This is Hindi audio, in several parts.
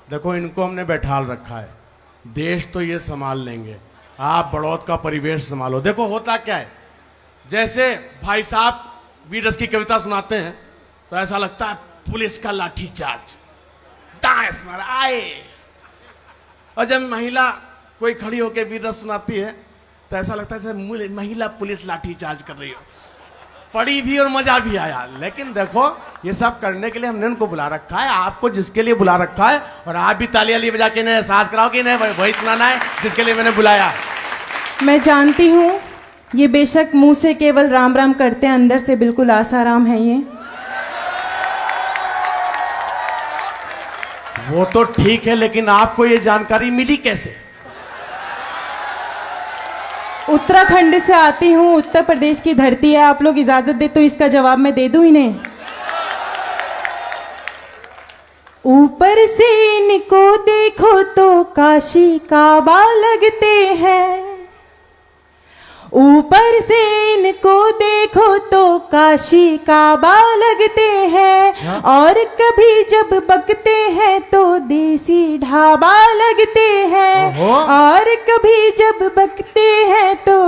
देखो इनको हमने बैठाल रखा है, देश तो ये संभाल लेंगे, आप बड़ौद का परिवेश संभालो। देखो होता क्या है, जैसे भाई साहब वीर रस की कविता सुनाते हैं तो ऐसा लगता है पुलिस का लाठीचार्ज, डांस मार आए। और जब महिला कोई खड़ी होकर वीर रस सुनाती है तो ऐसा लगता है जैसे महिला पुलिस लाठीचार्ज कर रही हो। पढ़ी भी और मजा भी आया। लेकिन देखो ये सब करने के लिए हमने उनको बुला रखा है, आपको जिसके लिए बुला रखा है, और आप भी तालियां बजा के इन्हें एहसास कराओ कि इन्हें वही सुनाना है जिसके लिए मैंने बुलाया। मैं जानती हूँ ये बेशक मुंह से केवल राम राम करते हैं, अंदर से बिल्कुल आसाराम है ये। वो तो ठीक है, लेकिन आपको ये जानकारी मिली कैसे? उत्तराखंड से आती हूँ, उत्तर प्रदेश की धरती है। आप लोग इजाजत दे तो इसका जवाब मैं दे दूं इन्हें। ऊपर से इनको देखो तो काशी काबा लगते हैं, ऊपर से इनको देखो तो काशी काबा लगते हैं, और कभी जब बकते हैं तो देसी ढाबा लगते हैं, और कभी जब बकते हैं तो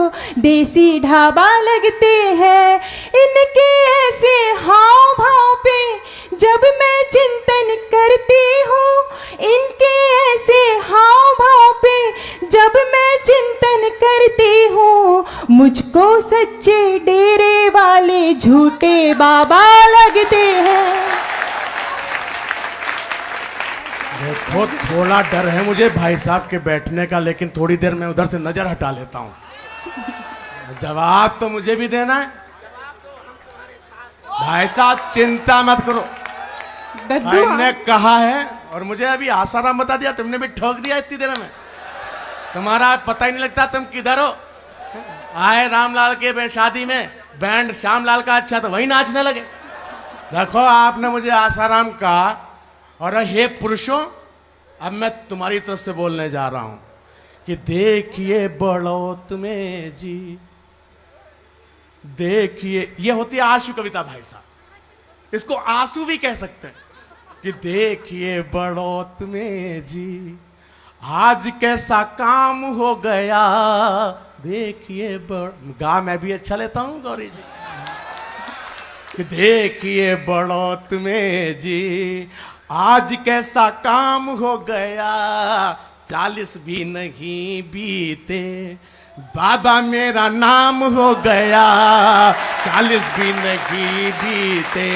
देसी ढाबा लगते हैं। इनके ऐसे हाव भाव पे जब मैं चिंतन करती हूँ, इनके ऐसे हाव भाव पे जब मैं चिंतन करती हूँ, मुझको सच्चे डेरे वाले झूठे बाबा लगते हैं। देखो थोड़ा डर है मुझे भाई साहब के बैठने का, लेकिन थोड़ी देर में उधर से नजर हटा लेता हूं। जवाब तो मुझे भी देना है। भाई साहब चिंता मत करो, भाई ने कहा है, और मुझे अभी आसाराम बता दिया, तुमने भी ठोक दिया इतनी देर में। तुम्हारा पता ही नहीं लगता तुम किधर हो। आए रामलाल के शादी में बैंड श्यामलाल का अच्छा तो वही नाचने लगे। देखो आपने मुझे आसाराम कहा, और हे पुरुषों अब मैं तुम्हारी तरफ से बोलने जा रहा हूं कि देखिए बड़ौत में जी, देखिए, ये होती है आंसू कविता भाई साहब, इसको आंसू भी कह सकते हैं कि देखिए बड़ौत में जी आज कैसा काम हो गया, देखिए गा मैं भी अच्छा लेता हूं गौरी जी, कि देखिए बड़ौत में जी आज कैसा काम हो गया, 40 भी नहीं बीते बाबा मेरा नाम हो गया, 40 भी नहीं बीते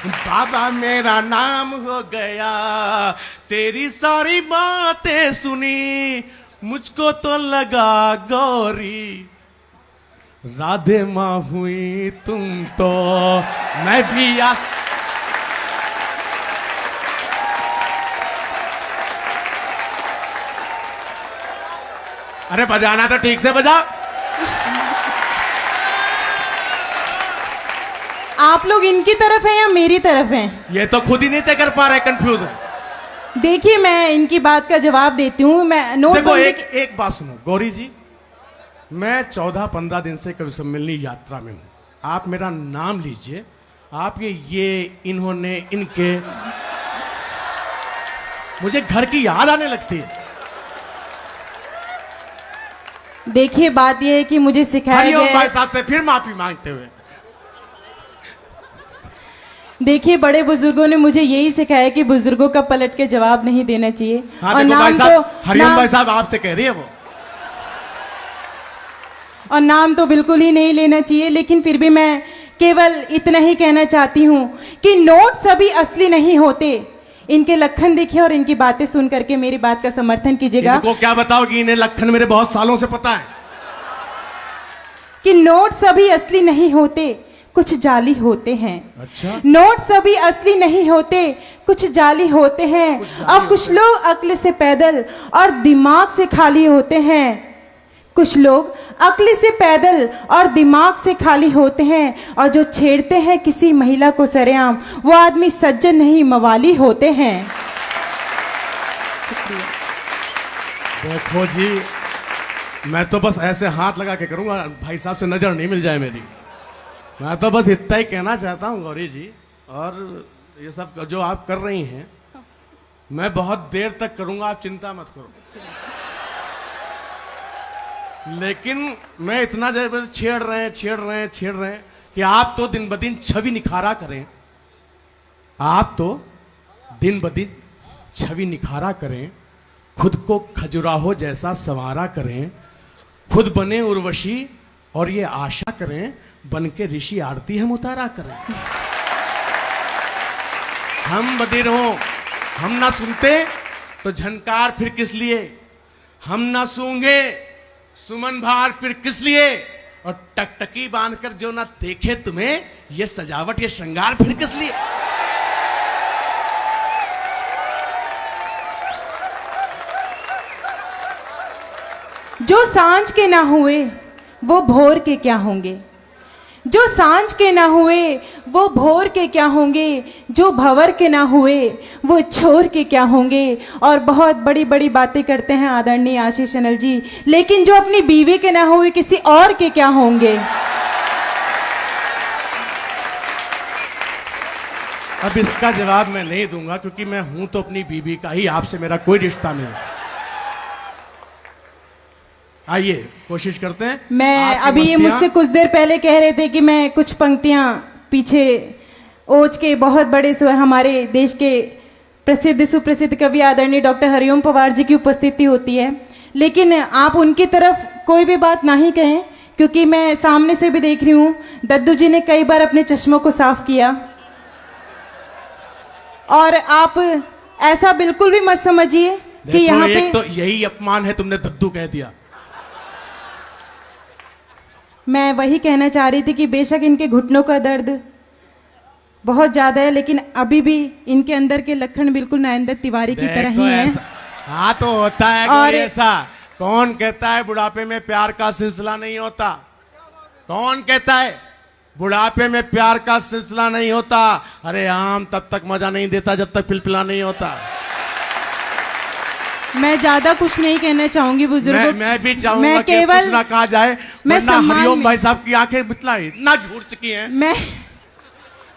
बाबा मेरा नाम हो गया। तेरी सारी बातें सुनी मुझको तो लगा गौरी, राधे माँ हुई तुम तो मैं भी अरे बजाना तो ठीक से बजा। आप लोग इनकी तरफ हैं या मेरी तरफ हैं? ये तो खुद ही नहीं तय कर पा रहे, कंफ्यूज है। देखिए मैं इनकी बात का जवाब देती हूँ। मैं देखो एक बात सुनो गौरी जी, मैं 14-15 दिन से कवि सम्मेलनी यात्रा में हूं। आप मेरा नाम लीजिए, आप ये इन्होंने इनके, मुझे घर की याद आने लगती है। देखिए बात यह है कि मुझे सिखाया गया है, भाई साहब से फिर माफी मांगते हुए। देखिए बड़े बुजुर्गों ने मुझे यही सिखाया कि बुजुर्गों का पलट के जवाब नहीं देना चाहिए। हाँ, और नाम तो हरिओम भाई साहब आपसे कह रही है वो, और नाम तो बिल्कुल ही नहीं लेना चाहिए। लेकिन फिर भी मैं केवल इतना ही कहना चाहती हूँ कि नोट सभी असली नहीं होते। इनके लखन देखिए और इनकी बातें सुन करके मेरी बात का समर्थन कीजिएगा। इनको क्या बताओ कि इन्हें लखन मेरे बहुत सालों से पता है कि नोट सभी असली नहीं होते, कुछ जाली होते हैं। अच्छा? नोट सभी असली नहीं होते, कुछ जाली होते हैं, और कुछ लोग अक्ल से पैदल और दिमाग से खाली होते हैं। कुछ लोग अक्ल से पैदल और दिमाग से खाली होते हैं, और जो छेड़ते हैं किसी महिला को सरेआम, वो आदमी सज्जन नहीं मवाली होते हैं। देखो जी, मैं तो बस ऐसे हाथ लगा के करूंगा, भाई साहब से नजर नहीं मिल जाए मेरी। मैं तो बस इतना ही कहना चाहता हूं गौरी जी, और ये सब जो आप कर रही हैं मैं बहुत देर तक करूंगा, आप चिंता मत करो। लेकिन मैं इतना देर छेड़ रहे हैं कि आप तो दिन ब दिन छवि निखारा करें, आप तो दिन ब दिन छवि निखारा करें, खुद को खजुराहो जैसा संवारा करें, खुद बने उर्वशी और ये आशा करें बन के ऋषि आरती हम उतारा करें। हम बधिर हो, हम ना सुनते तो झनकार फिर किस लिए, हम ना सूंघे सुमन भार फिर किस लिए, और टकटकी बांधकर जो ना देखे तुम्हें ये सजावट ये श्रृंगार फिर किस लिए। जो सांझ के ना हुए वो भोर के क्या होंगे, जो सांझ के ना हुए वो भोर के क्या होंगे, जो भंवर के ना हुए वो छोर के क्या होंगे। और बहुत बड़ी बड़ी बातें करते हैं आदरणीय आशीष अनल जी, लेकिन जो अपनी बीवी के ना हुए किसी और के क्या होंगे। अब इसका जवाब मैं नहीं दूंगा क्योंकि मैं हूं तो अपनी बीवी का ही, आपसे मेरा कोई रिश्ता नहीं। आइए कोशिश करते हैं। मैं अभी ये मुझसे कुछ देर पहले कह रहे थे कि मैं कुछ पंक्तियां पीछे ओज के बहुत बड़े हमारे देश के प्रसिद्ध सुप्रसिद्ध कवि आदरणीय डॉक्टर हरिओम पवार जी की उपस्थिति होती है, लेकिन आप उनकी तरफ कोई भी बात ना ही कहें क्योंकि मैं सामने से भी देख रही हूं दद्दू जी ने कई बार अपने चश्मों को साफ किया। और आप ऐसा बिल्कुल भी मत समझिए कि यहाँ पे तो यही अपमान है, तुमने दद्दू कह दिया। मैं वही कहना चाह रही थी कि बेशक इनके घुटनों का दर्द बहुत ज्यादा है, लेकिन अभी भी इनके अंदर के लक्षण बिल्कुल नरेंद्र तिवारी की तरह ही हैं। हाँ तो होता है और ऐसा। कौन कहता है बुढ़ापे में प्यार का सिलसिला नहीं होता, कौन कहता है बुढ़ापे में प्यार का सिलसिला नहीं होता। अरे आम तब तक मजा नहीं देता जब तक पिलपिला नहीं होता। मैं ज्यादा कुछ नहीं कहना चाहूंगी बुजुर्गों, मैं भी चाहूंगा कि कुछ ना कहा जाए, वरना हरिओम भाई साहब की आंखें मितला इतना झूठ चुकी हैं।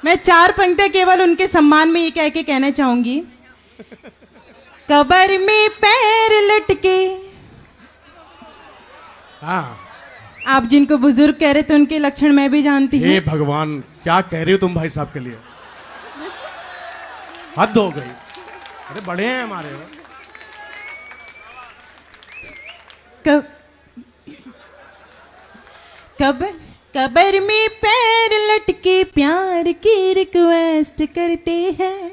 मैं 4 पंक्तियां केवल उनके सम्मान में ये कह के कहना चाहूंगी। कबर में पैर लटके, हाँ आप जिनको बुजुर्ग कह रहे थे उनके लक्षण मैं भी जानती हूँ। हे भगवान क्या कह रही हो तुम भाई साहब के लिए, हद हो गई। अरे बड़े हैं हमारे। कबर में पैर लटके प्यार की रिक्वेस्ट करते हैं,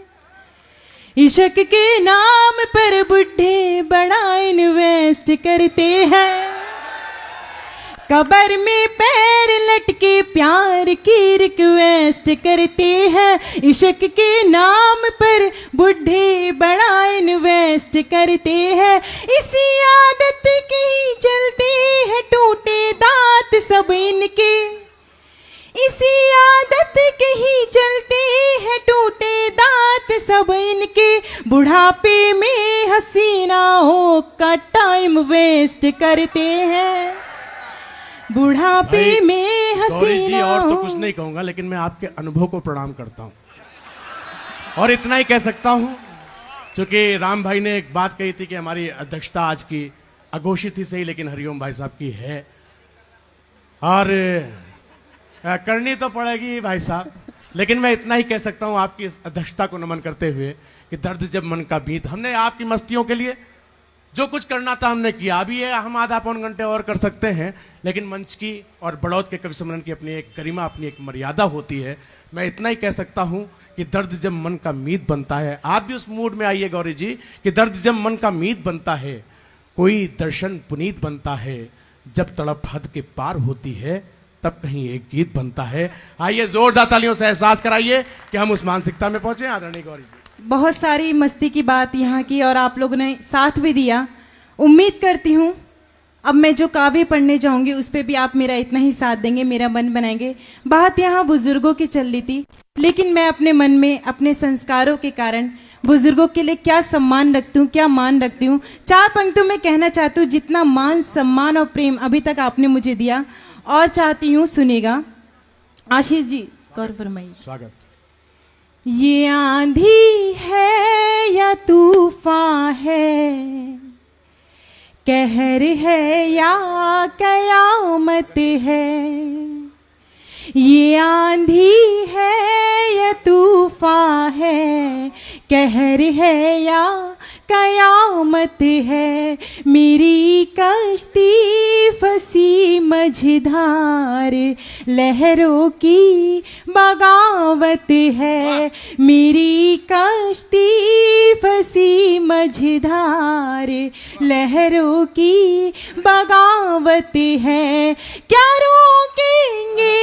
इश्क के नाम पर बुढ़े बड़ा इन्वेस्ट करते हैं। कबर में पैर लटके प्यार की रिक्वेस्ट करते हैं, इश्क के नाम पर बुढ़े बड़ा इन्वेस्ट करते हैं। इसी आदत के ही चलते हैं टूटे दांत सब इनके, इसी आदत के ही चलते हैं टूटे दांत सब इनके। बुढ़ापे में हसीनाओं का टाइम वेस्ट करते हैं, बुढ़ापे में हसीना। और तो कुछ नहीं कहूंगा, लेकिन मैं आपके अनुभव को प्रणाम करता हूं और इतना ही कह सकता हूं क्योंकि राम भाई ने एक बात कही थी कि हमारी अध्यक्षता आज की अघोषित ही सही लेकिन हरिओम भाई साहब की है और करनी तो पड़ेगी भाई साहब। लेकिन मैं इतना ही कह सकता हूं आपकी इस अध्यक्षता को नमन करते हुए कि दर्द जब मन का बीत, हमने आपकी मस्तियों के लिए जो कुछ करना था हमने किया। अभी ये हम आधा पौन घंटे और कर सकते हैं, लेकिन मंच की और बड़ौद के कवि सम्मेलन की अपनी एक गरिमा, अपनी एक मर्यादा होती है। मैं इतना ही कह सकता हूं कि दर्द जब मन का मीत बनता है, आप भी उस मूड में आइए गौरी जी कि दर्द जब मन का मीत बनता है, कोई दर्शन पुनीत बनता है, जब तड़प हद के पार होती है तब कहीं एक गीत बनता है। आइए जोरदार तालियों से एहसास कराइए कि हम उस मानसिकता में पहुंचे। आदरणीय गौरी जी, बहुत सारी मस्ती की बात यहाँ की और आप लोगों ने साथ भी दिया। उम्मीद करती हूँ अब मैं जो काव्य पढ़ने जाऊंगी उस पे भी आप मेरा इतना ही साथ देंगे, मेरा मन बनाएंगे। बात यहाँ बुजुर्गों की चल रही थी, लेकिन मैं अपने मन में अपने संस्कारों के कारण बुजुर्गों के लिए क्या सम्मान रखती हूँ, क्या मान रखती हूँ। 4 पंक्तियों में कहना चाहती हूँ जितना मान सम्मान और प्रेम अभी तक आपने मुझे दिया और चाहती हूँ सुनेगा। आशीष जी गौर फरमाइए। स्वागत। ये आंधी है या तूफान है, कहर है या कयामत है। ये आंधी है या तूफान है, कहर है या कयामत है। मेरी कश्ती फंसी मझधार, लहरों की बगावत है। मेरी कश्ती फंसी मझधार, लहरों की बगावत है। क्या रोकेंगे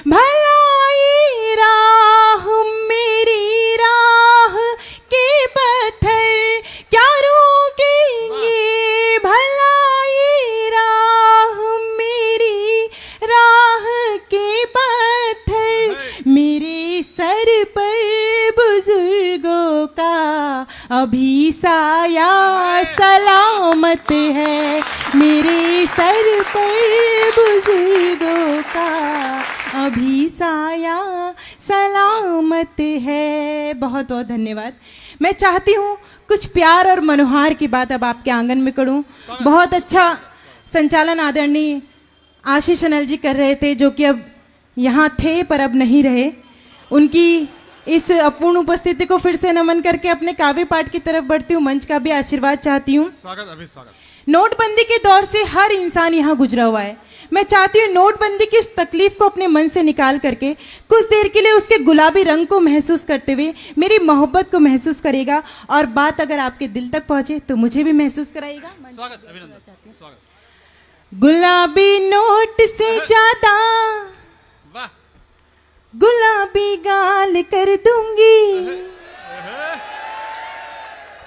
भला ये राह, मेरी राह के पत्थर। क्या रोकेंगे भला ये राह, मेरी राह के पत्थर। मेरे सर पर बुजुर्गों का अभी साया सलामत है। मेरे सर पर बुजुर्गों का अभी साया सलामत है। बहुत बहुत धन्यवाद। मैं चाहती हूँ कुछ प्यार और मनोहार की बात अब आपके आंगन में करूँ। बहुत अच्छा संचालन आदरणीय आशीष अनल जी कर रहे थे, जो कि अब यहाँ थे पर अब नहीं रहे। उनकी इस अपूर्ण उपस्थिति को फिर से नमन करके अपने काव्य पाठ की तरफ बढ़ती हूँ। मंच का भी आशीर्वाद चाहती हूँ। स्वागत, अभी स्वागत। नोटबंदी के दौर से हर इंसान यहाँ गुजरा हुआ है। मैं चाहती हूँ नोटबंदी की उस तकलीफ को अपने मन से निकाल करके कुछ देर के लिए उसके गुलाबी रंग को महसूस करते हुए मेरी मोहब्बत को महसूस करेगा, और बात अगर आपके दिल तक पहुंचे तो मुझे भी महसूस कराएगा। स्वागत, अभिनंदन, स्वागत। गुलाबी नोट से ज्यादा वाह, गुलाबी गाल कर दूंगी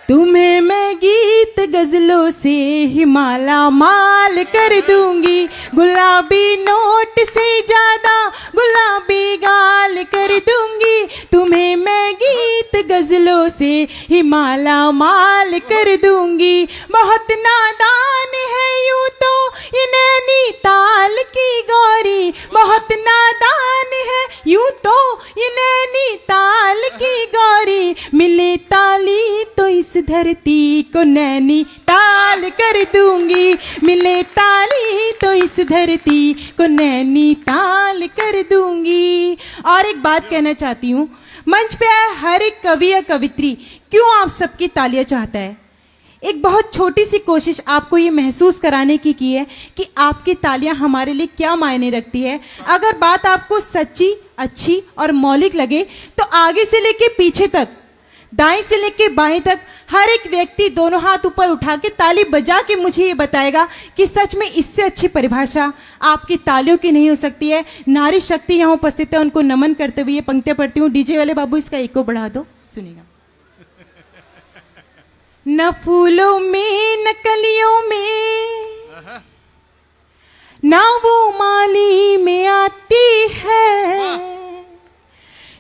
तुम्हें। मैं गीत गजलों से हिमाला माल कर दूंगी। गुलाबी नोट से ज्यादा गुलाबी गाल कर दूंगी तुम्हें। मैं गीत गजलों से हिमाला माल कर दूंगी। बहुत नादान है यूं तो ये नैनीताल की गौरी, बहुत नादान है यूं तो ये नैनीताल की गौरी। मिले ताली तो इस धरती को नैनीताल कर दूंगी। मिले ताली तो इस धरती को नैनीताल कर दूंगी। और एक बात कहना चाहती हूँ, मंच पे आए हर एक कवि या कवित्री क्यों आप सबकी तालियां चाहता है। एक बहुत छोटी सी कोशिश आपको ये महसूस कराने की है कि आपकी तालियां हमारे लिए क्या मायने रखती है। अगर बात आपको सच्ची, अच्छी और मौलिक लगे तो आगे से लेके पीछे तक, दाएं से लेके बाएं तक हर एक व्यक्ति दोनों हाथ ऊपर उठा के ताली बजा के मुझे ये बताएगा कि सच में इससे अच्छी परिभाषा आपकी तालियों की नहीं हो सकती है। नारी शक्ति यहाँ उपस्थित है, उनको नमन करते हुए ये पंक्तियां पढ़ती हूँ। डीजे वाले बाबू इसका इको बढ़ा दो, सुनिएगा। न फूलों में न कलियों में ना वो माली में आती है,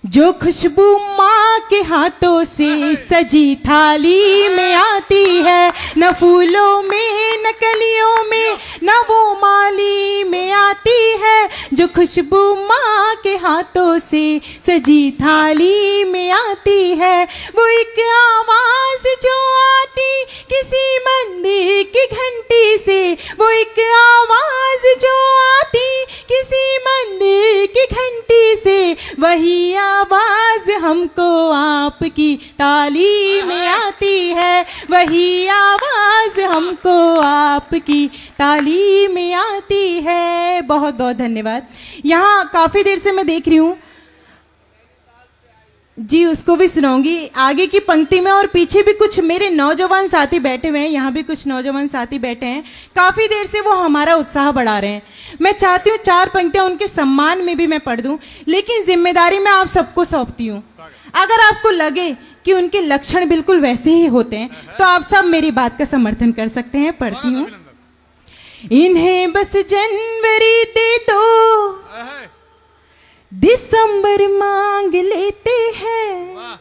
जो खुशबू माँ के हाथों से सजी थाली में आती है। न फूलों में न कलियों में न वो माली में आती है, जो खुशबू माँ के हाथों से सजी थाली में आती है। वो एक आवाज जो आती किसी मंदिर की घंटी से, वो एक आवाज जो आती किसी मंदिर की घंटी से, वही आवाज हमको आपकी ताली में आती है। वही आवाज हमको आपकी ताली में आती है। बहुत बहुत धन्यवाद। यहाँ काफी देर से मैं देख रही हूँ जी, उसको भी सुनाऊंगी आगे की पंक्ति में। और पीछे भी कुछ मेरे नौजवान साथी बैठे हुए हैं, यहाँ भी कुछ नौजवान साथी बैठे हैं। काफी देर से वो हमारा उत्साह बढ़ा रहे हैं। मैं चाहती हूँ 4 पंक्तियां उनके सम्मान में भी मैं पढ़ दूं, लेकिन जिम्मेदारी मैं आप सबको सौंपती हूँ। अगर आपको लगे कि उनके लक्षण बिल्कुल वैसे ही होते हैं तो आप सब मेरी बात का समर्थन कर सकते हैं। पढ़ती हूँ। इन्हें बस जनवरी दे दो, दिसंबर मांग लेते हैं।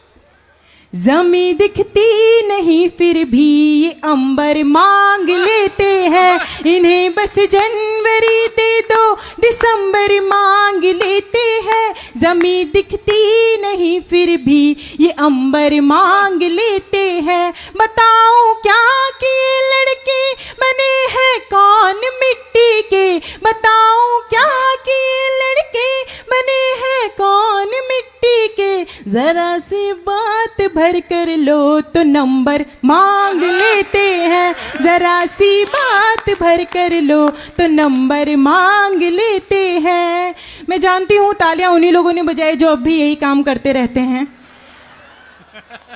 जमी दिखती नहीं फिर भी ये अंबर मांग लेते हैं। इन्हें बस जनवरी दे दो, दिसंबर मांग लेते हैं। जमी दिखती नहीं फिर भी ये अंबर मांग लेते हैं। बताऊं क्या कि ये लड़के बने हैं कौन मिट्टी के, बताऊं क्या कि ये लड़के बने हैं कौन मिट्टी के। जरा सी बात भर कर लो तो नंबर मांग लेते हैं, जरा सी बात भर कर लो तो नंबर मांग लेते हैं। मैं जानती हूँ तालियां उन्हीं लोगों ने बजाई जो अब भी यही काम करते रहते हैं।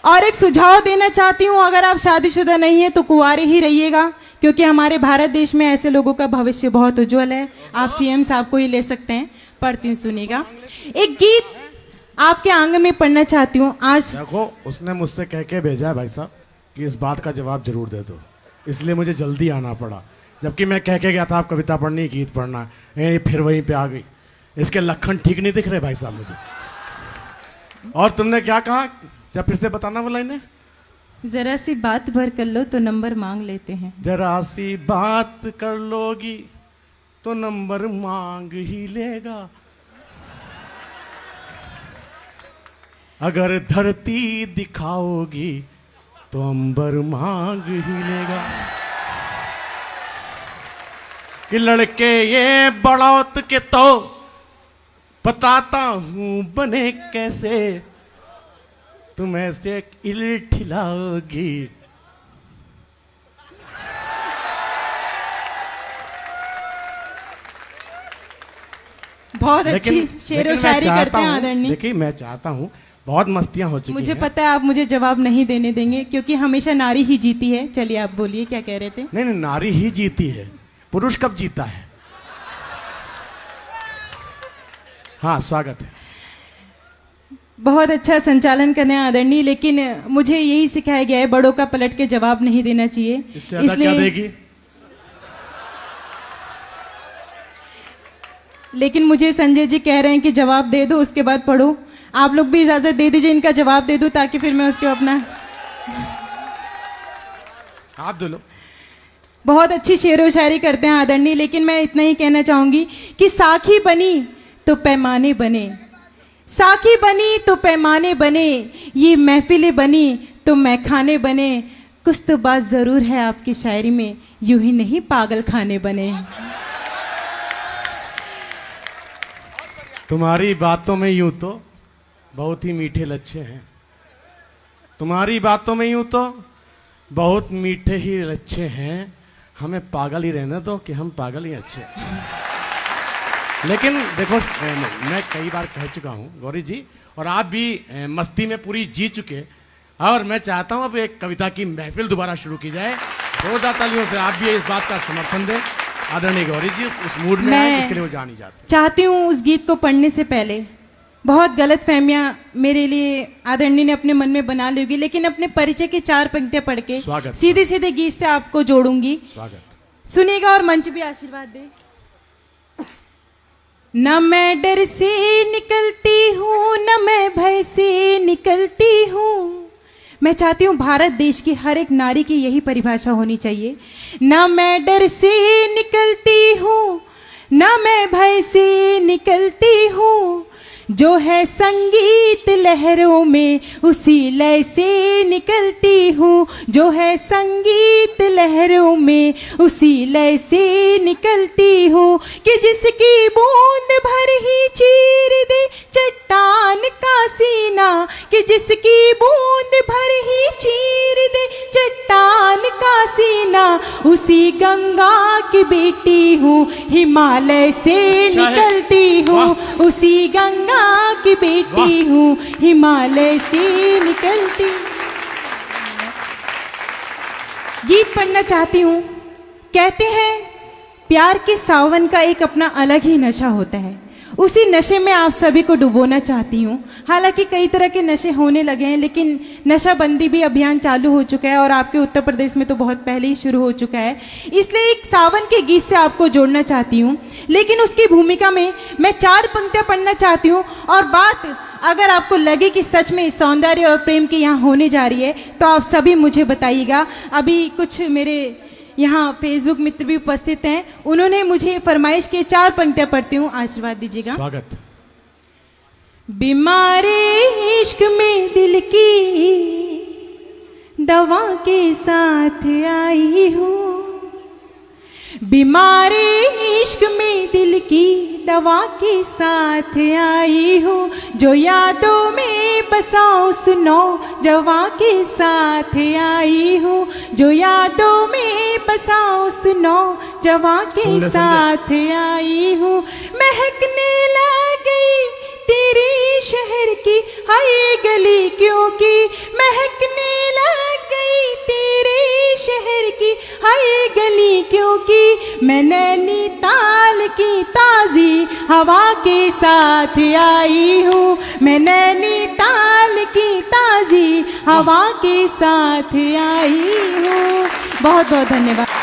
और एक सुझाव देना चाहती हूँ, अगर आप शादीशुदा नहीं है तो कुंवारे ही रहिएगा, क्योंकि हमारे भारत देश में ऐसे लोगों का भविष्य बहुत उज्जवल है। आप सीएम साहब को ही ले सकते हैं। पढ़ती हूँ, सुनिएगा। एक गीत आपके आंगन में पढ़ना चाहती हूँ आज। देखो, उसने मुझसे कह के भेजा है भाई साहब कि इस बात का जवाब जरूर दे दो, इसलिए मुझे जल्दी आना पड़ा। जबकि मैं कह के गया था आप कविता पढ़नी, गीत पढ़ना है, फिर वहीं पे आ गई। इसके लक्षण ठीक नहीं दिख रहे भाई साहब मुझे। और तुमने क्या कहा, जब फिर से बताना वो लाइन है। जरा सी बात भर कर लो तो नंबर मांग लेते हैं। जरा सी बात कर लोगी तो नंबर मांग ही लेगा। अगर धरती दिखाओगी तो अंबर मांग ही लेगा। कि लड़के ये बड़ौत के तो बताता हूं बने कैसे, तुम ऐसे इल ठिलाओगी। बहुत अच्छी शेरो शायरी करते हैं आदरणीय। देखिए, मैं चाहता हूं, बहुत मस्तियां हो चुकी मुझे हैं। पता है आप मुझे जवाब नहीं देने देंगे, क्योंकि हमेशा नारी ही जीती है। चलिए आप बोलिए, क्या कह रहे थे। नहीं नहीं, नारी ही जीती है, पुरुष कब जीता है। हाँ, स्वागत है। बहुत अच्छा संचालन करने आदरणीय, लेकिन मुझे यही सिखाया गया है बड़ों का पलट के जवाब नहीं देना चाहिए। इससे ज्यादा क्या देगी। लेकिन मुझे संजय जी कह रहे हैं कि जवाब दे दो उसके बाद पढ़ो। आप लोग भी इजाजत दे दीजिए, इनका जवाब दे दूं ताकि फिर मैं उसके अपना। आप दो लो। बहुत अच्छी शेरो शायरी करते हैं आदरणीय, लेकिन मैं इतना ही कहना चाहूंगी कि साखी बनी तो पैमाने बने, साखी बनी तो पैमाने बने, ये महफिलें बनी तो मैखाने बने। कुछ तो बात जरूर है आपकी शायरी में, यूं ही नहीं पागल खाने बने। तुम्हारी बातों में यूं तो बहुत ही मीठे लच्छे हैं, तुम्हारी बातों में यूं तो बहुत मीठे ही लच्छे हैं। हमें पागल ही रहने दो कि हम पागल ही अच्छे। लेकिन देखो, मैं कई बार कह चुका हूं गौरी जी, और आप भी मस्ती में पूरी जी चुके। और मैं चाहता हूं अब एक कविता की महफिल दोबारा शुरू की जाए। जोरदार तालियों से आप भी इस बात का समर्थन दें। आदरणीय गौरी जी उस मूड में हैं जिसके लिए वो जा नहीं जाते। चाहती हूँ उस गीत को पढ़ने से पहले बहुत गलत फहमियां मेरे लिए आदरणीय ने अपने मन में बना ली होगी, लेकिन अपने परिचय की 4 पंक्तियां पढ़ के सीधे सीधे गीत से आपको जोड़ूंगी। स्वागत। सुनिएगा और मंच भी आशीर्वाद दे। न मैं डर से निकलती हूँ, न मैं भय से निकलती हूँ। मैं चाहती हूँ भारत देश की हर एक नारी की यही परिभाषा होनी चाहिए। न मैं डर से निकलती हूँ, न मैं भय से निकलती हूँ। जो है संगीत लहरों में उसी लय से निकलती हूँ, जो है संगीत लहरों में उसी लय से निकलती हूँ। कि जिसकी बूंद भर ही चीर दे चट्टान का सीना, कि जिसकी बूंद भर ही चीर दे चट्टान का सीना, उसी गंगा की बेटी हूँ, हिमालय से निकलती हूँ। उसी गंगा की बेटी हूँ, हिमालय से निकलती। गीत पढ़ना चाहती हूँ। कहते हैं प्यार के सावन का एक अपना अलग ही नशा होता है, उसी नशे में आप सभी को डुबोना चाहती हूँ। हालांकि कई तरह के नशे होने लगे हैं, लेकिन नशाबंदी भी अभियान चालू हो चुका है और आपके उत्तर प्रदेश में तो बहुत पहले ही शुरू हो चुका है। इसलिए एक सावन के गीत से आपको जोड़ना चाहती हूँ, लेकिन उसकी भूमिका में मैं 4 पंक्तियां पढ़ना चाहती हूँ। और बात अगर आपको लगे कि सच में सौंदर्य और प्रेम की यहाँ होने जा रही है तो आप सभी मुझे बताइएगा। अभी कुछ मेरे यहाँ फेसबुक मित्र भी उपस्थित हैं, उन्होंने मुझे फरमाइश की 4 पंक्तियां पढ़ती हूँ, आशीर्वाद दीजिएगा। स्वागत। बीमारे इश्क में दिल की दवा के साथ आई हूँ, बीमारे इश्क में दिल की दवा के साथ आई हूँ, जो यादों में बसाऊं सुनो जवा के साथ आई हूँ, जो यादों में बसाऊं सुनो जवा के साथ आई हूँ। महकने लगी तेरी शहर की हर गली, क्योंकि महकने लग गई तेरे शहर की हर गली, क्योंकि मैं नैनीताल की ताज़ी हवा के साथ आई हूँ, मैं नैनीताल की ताज़ी हवा के साथ आई हूँ। बहुत बहुत धन्यवाद।